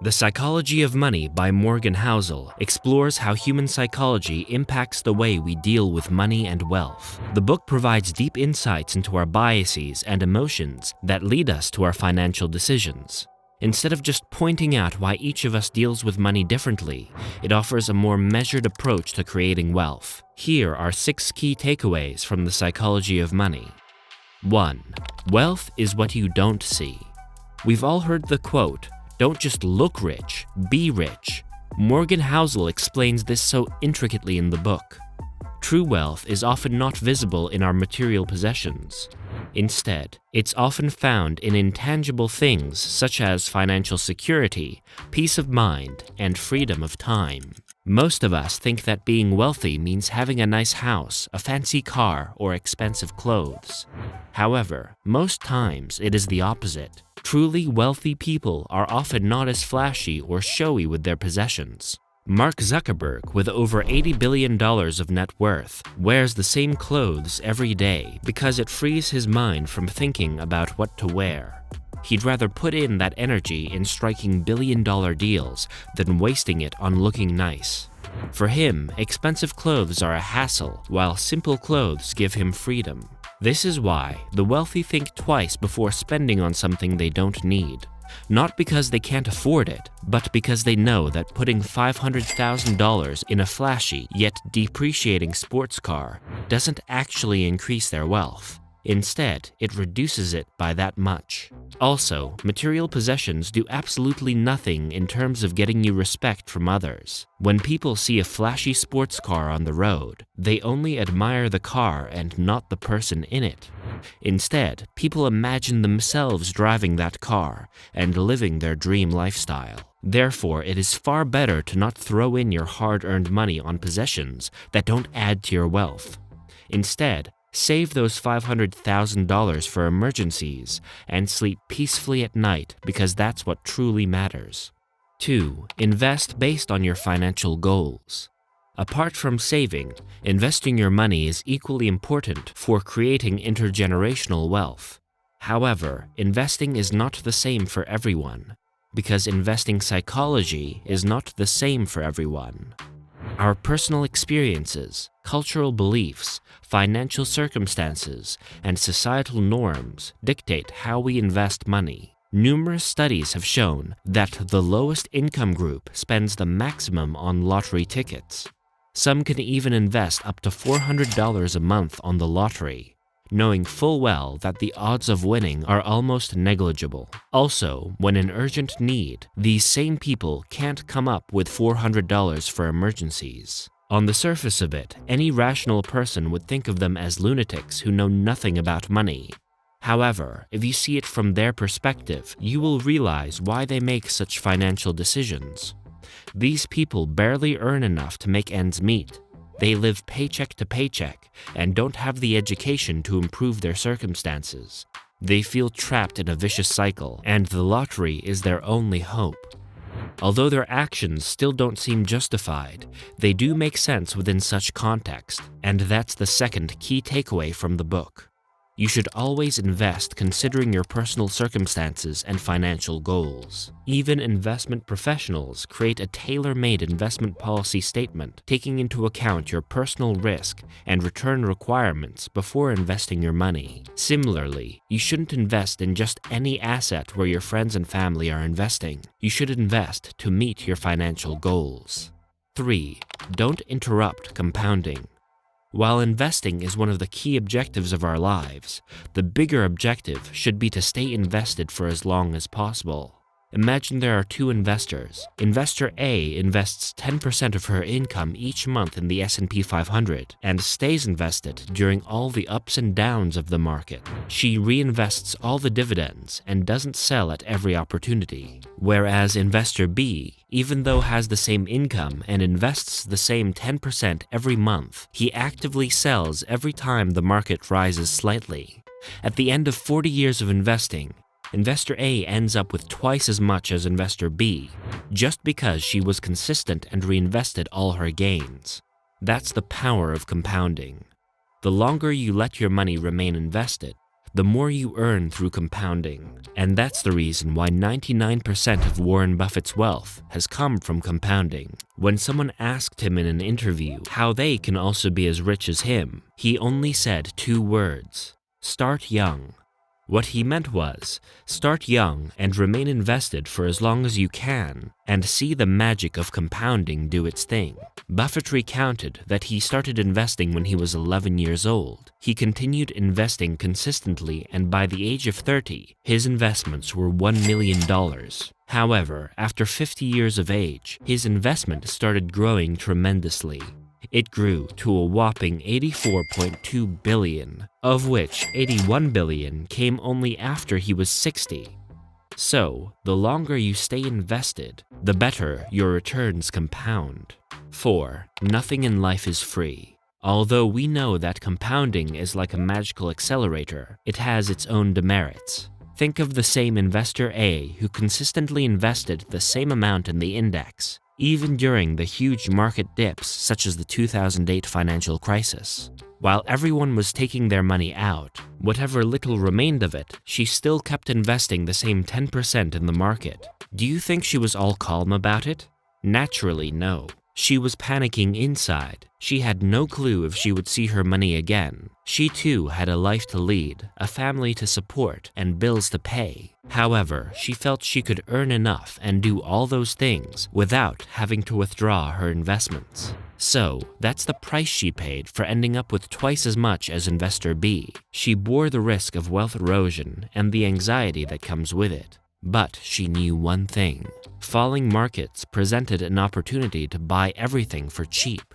The Psychology of Money by Morgan Housel explores how human psychology impacts the way we deal with money and wealth. The book provides deep insights into our biases and emotions that lead us to our financial decisions. Instead of just pointing out why each of us deals with money differently, it offers a more measured approach to creating wealth. Here are 6 key takeaways from The Psychology of Money. 1. Wealth is what you don't see. We've all heard the quote, "Don't just look rich, be rich." Morgan Housel explains this so intricately in the book. True wealth is often not visible in our material possessions. Instead, it's often found in intangible things such as financial security, peace of mind, and freedom of time. Most of us think that being wealthy means having a nice house, a fancy car, or expensive clothes. However, most times it is the opposite. Truly wealthy people are often not as flashy or showy with their possessions. Mark Zuckerberg, with over $80 billion of net worth, wears the same clothes every day because it frees his mind from thinking about what to wear. He'd rather put in that energy in striking billion-dollar deals than wasting it on looking nice. For him, expensive clothes are a hassle, while simple clothes give him freedom. This is why the wealthy think twice before spending on something they don't need. Not because they can't afford it, but because they know that putting $500,000 in a flashy yet depreciating sports car doesn't actually increase their wealth. Instead, it reduces it by that much. Also, material possessions do absolutely nothing in terms of getting you respect from others. When people see a flashy sports car on the road, they only admire the car and not the person in it. Instead, people imagine themselves driving that car and living their dream lifestyle. Therefore, it is far better to not throw in your hard-earned money on possessions that don't add to your wealth. Instead, save those $500,000 for emergencies and sleep peacefully at night because that's what truly matters. 2. Invest based on your financial goals. Apart from saving, investing your money is equally important for creating intergenerational wealth. However, investing is not the same for everyone, because investing psychology is not the same for everyone. Our personal experiences, cultural beliefs, financial circumstances, and societal norms dictate how we invest money. Numerous studies have shown that the lowest income group spends the maximum on lottery tickets. Some can even invest up to $400 a month on the lottery, knowing full well that the odds of winning are almost negligible. Also, when in urgent need, these same people can't come up with $400 for emergencies. On the surface of it, any rational person would think of them as lunatics who know nothing about money. However, if you see it from their perspective, you will realize why they make such financial decisions. These people barely earn enough to make ends meet. They live paycheck to paycheck and don't have the education to improve their circumstances. They feel trapped in a vicious cycle, and the lottery is their only hope. Although their actions still don't seem justified, they do make sense within such context, and that's the second key takeaway from the book. You should always invest considering your personal circumstances and financial goals. Even investment professionals create a tailor-made investment policy statement taking into account your personal risk and return requirements before investing your money. Similarly, you shouldn't invest in just any asset where your friends and family are investing. You should invest to meet your financial goals. 3. Don't interrupt compounding. While investing is one of the key objectives of our lives, the bigger objective should be to stay invested for as long as possible. Imagine there are 2 investors. Investor A invests 10% of her income each month in the S&P 500 and stays invested during all the ups and downs of the market. She reinvests all the dividends and doesn't sell at every opportunity. Whereas Investor B, even though has the same income and invests the same 10% every month, he actively sells every time the market rises slightly. At the end of 40 years of investing, Investor A ends up with twice as much as Investor B, just because she was consistent and reinvested all her gains. That's the power of compounding. The longer you let your money remain invested, the more you earn through compounding. And that's the reason why 99% of Warren Buffett's wealth has come from compounding. When someone asked him in an interview how they can also be as rich as him, he only said 2 words: start young. What he meant was, start young and remain invested for as long as you can, and see the magic of compounding do its thing. Buffett recounted that he started investing when he was 11 years old. He continued investing consistently, and by the age of 30, his investments were $1 million. However, after 50 years of age, his investment started growing tremendously. It grew to a whopping $84.2 billion, of which $81 billion came only after he was 60. So, the longer you stay invested, the better your returns compound. 4. Nothing in life is free. Although we know that compounding is like a magical accelerator, it has its own demerits. Think of the same investor A who consistently invested the same amount in the index, even during the huge market dips such as the 2008 financial crisis. While everyone was taking their money out, whatever little remained of it, she still kept investing the same 10% in the market. Do you think she was all calm about it? Naturally, no. She was panicking inside. She had no clue if she would see her money again. She too had a life to lead, a family to support, and bills to pay. However, she felt she could earn enough and do all those things without having to withdraw her investments. So, that's the price she paid for ending up with twice as much as investor B. She bore the risk of wealth erosion and the anxiety that comes with it. But she knew one thing. Falling markets presented an opportunity to buy everything for cheap.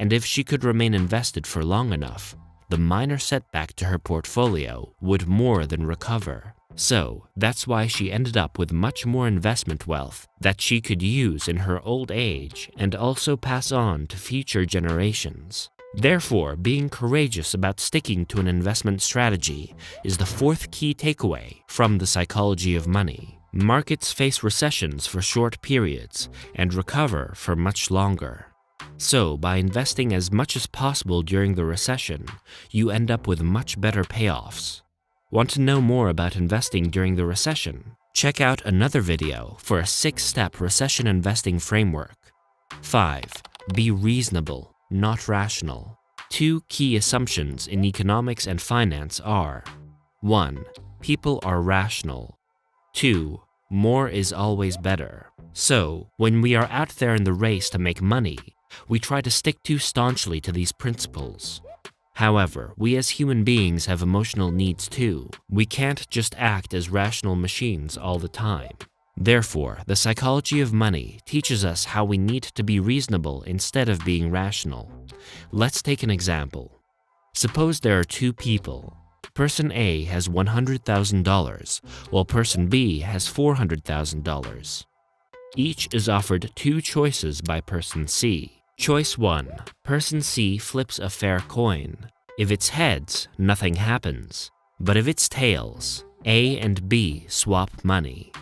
And if she could remain invested for long enough, the minor setback to her portfolio would more than recover. So, that's why she ended up with much more investment wealth that she could use in her old age and also pass on to future generations. Therefore, being courageous about sticking to an investment strategy is the 4th key takeaway from The Psychology of Money. Markets face recessions for short periods and recover for much longer. So, by investing as much as possible during the recession, you end up with much better payoffs. Want to know more about investing during the recession? Check out another video for a 6-step recession investing framework. 5. Be reasonable, not rational. 2 key assumptions in economics and finance are: 1. People are rational. 2. More is always better. So, when we are out there in the race to make money, we try to stick too staunchly to these principles. However, we as human beings have emotional needs too. We can't just act as rational machines all the time. Therefore, The Psychology of Money teaches us how we need to be reasonable instead of being rational. Let's take an example. Suppose there are 2 people. Person A has $100,000, while person B has $400,000. Each is offered 2 choices by person C. Choice 1. Person C flips a fair coin. If it's heads, nothing happens. But if it's tails, A and B swap money.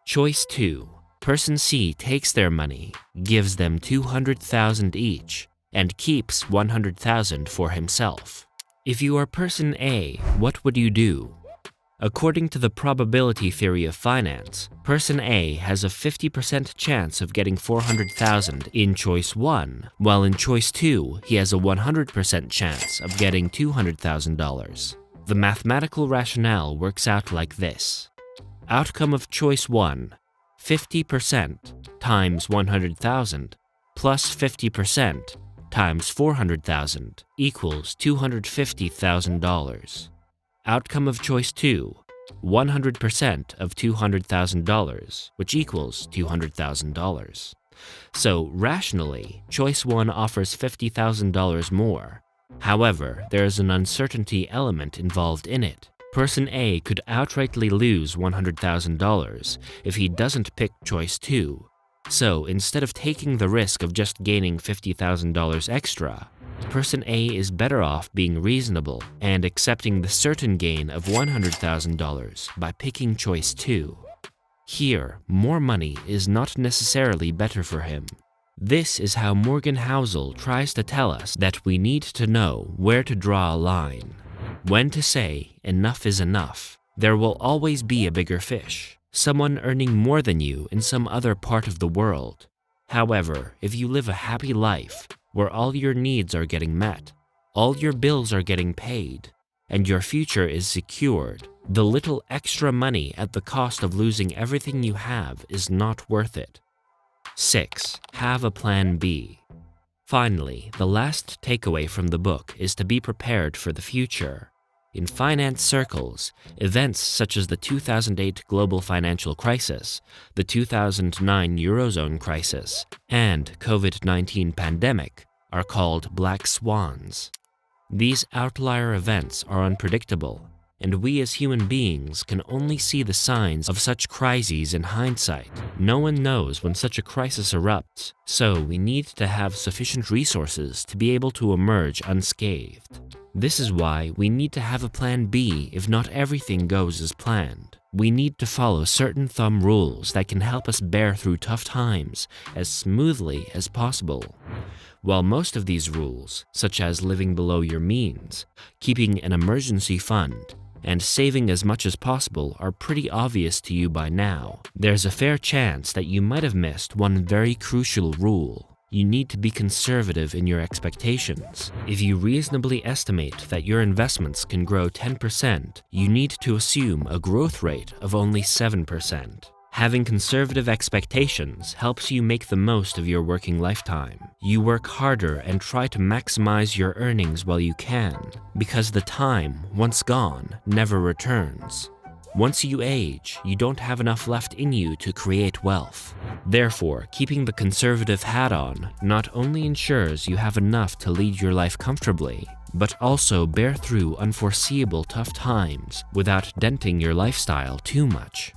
Choice 2. Person C takes their money, gives them $200,000 each, and keeps $100,000 for himself. If you are person A, what would you do? According to the probability theory of finance, person A has a 50% chance of getting $400,000 in choice 1, while in choice 2, he has a 100% chance of getting $200,000. The mathematical rationale works out like this. Outcome of choice 1, 50% times 100,000 plus 50% times 400,000 equals $250,000. Outcome of choice 2, 100% of $200,000, which equals $200,000. So, rationally, choice 1 offers $50,000 more. However, there is an uncertainty element involved in it. Person A could outrightly lose $100,000 if he doesn't pick choice 2. So, instead of taking the risk of just gaining $50,000 extra, person A is better off being reasonable and accepting the certain gain of $100,000 by picking choice 2. Here, more money is not necessarily better for him. This is how Morgan Housel tries to tell us that we need to know where to draw a line. When to say enough is enough. There will always be a bigger fish, someone earning more than you in some other part of the world. However, if you live a happy life where all your needs are getting met, all your bills are getting paid, and your future is secured, the little extra money at the cost of losing everything you have is not worth it. 6. Have a plan B. Finally, the last takeaway from the book is to be prepared for the future. In finance circles, events such as the 2008 global financial crisis, the 2009 Eurozone crisis, and COVID-19 pandemic are called black swans. These outlier events are unpredictable, and we as human beings can only see the signs of such crises in hindsight. No one knows when such a crisis erupts, so we need to have sufficient resources to be able to emerge unscathed. This is why we need to have a plan B if not everything goes as planned. We need to follow certain thumb rules that can help us bear through tough times as smoothly as possible. While most of these rules, such as living below your means, keeping an emergency fund, and saving as much as possible are pretty obvious to you by now, there's a fair chance that you might have missed one very crucial rule. You need to be conservative in your expectations. If you reasonably estimate that your investments can grow 10%, you need to assume a growth rate of only 7%. Having conservative expectations helps you make the most of your working lifetime. You work harder and try to maximize your earnings while you can, because the time, once gone, never returns. Once you age, you don't have enough left in you to create wealth. Therefore, keeping the conservative hat on not only ensures you have enough to lead your life comfortably, but also bear through unforeseeable tough times without denting your lifestyle too much.